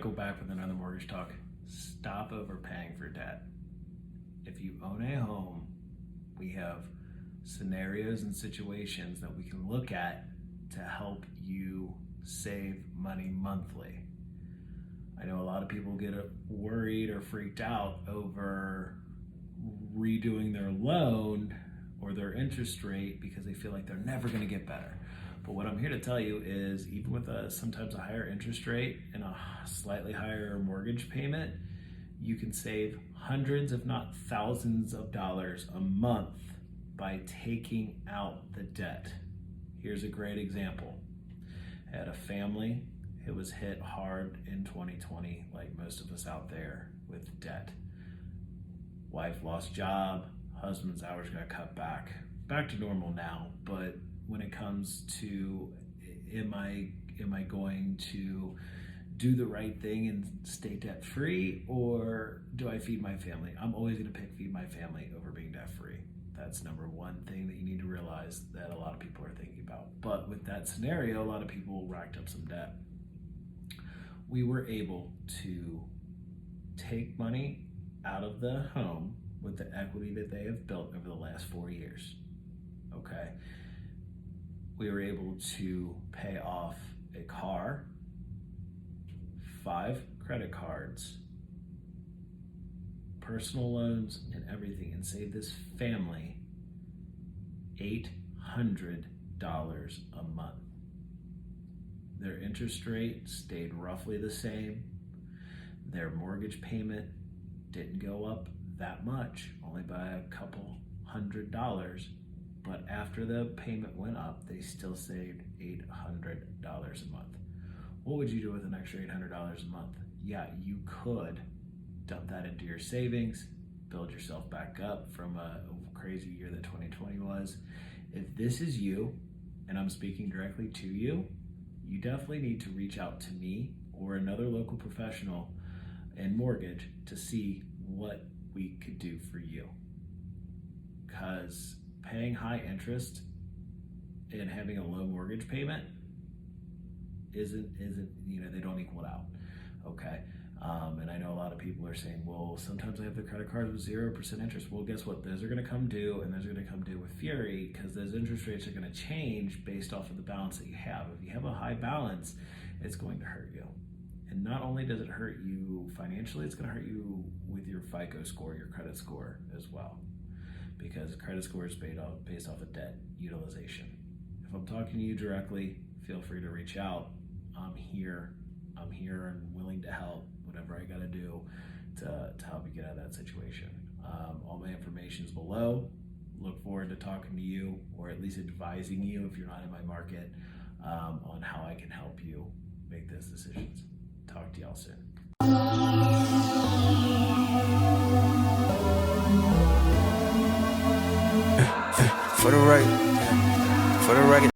Michael back with another mortgage talk. Stop overpaying for debt. If you own a home, we have scenarios and situations that we can look at to help you save money monthly. I know a lot of people get worried or freaked out over redoing their loan or their interest rate because they feel like they're never going to get better. But what I'm here to tell you is even with sometimes a higher interest rate and a slightly higher mortgage payment, you can save hundreds if not thousands of dollars a month by taking out the debt. Here's a great example. I had a family who was hit hard in 2020, like most of us out there, with debt. Wife lost job, husband's hours got cut back to normal now, but when it comes to am I going to do the right thing and stay debt free, or do I feed my family? I'm always going to pick feed my family over being debt free. That's number one thing that you need to realize that a lot of people are thinking about. But with that scenario, a lot of people racked up some debt. We were able to take money out of the home with the equity that they have built over the last 4 years. Okay. We were able to pay off a car, 5 credit cards, personal loans, and everything, and save this family $800 a month. Their interest rate stayed roughly the same. Their mortgage payment didn't go up that much, only by a couple $100. But after the payment went up, they still saved $800 a month. What would you do with an extra $800 a month? Yeah, you could dump that into your savings, build yourself back up from a crazy year that 2020 was. If this is you, and I'm speaking directly to you, you definitely need to reach out to me or another local professional in mortgage to see what we could do for you. Because paying high interest and having a low mortgage payment isn't they don't equal out. Okay. And I know a lot of people are saying, well, sometimes I have the credit cards with 0% interest. Well, guess what? Those are going to come due, and those are going to come due with fury because those interest rates are going to change based off of the balance that you have. If you have a high balance, it's going to hurt you. And not only does it hurt you financially, it's going to hurt you with your FICO score, your credit score as well, because credit score is based off of debt utilization. If I'm talking to you directly, feel free to reach out. I'm here and willing to help, whatever I got to do to help you get out of that situation. All my information is below. Look forward to talking to you, or at least advising you if you're not in my market, on how I can help you make those decisions. Talk to y'all soon. For the record.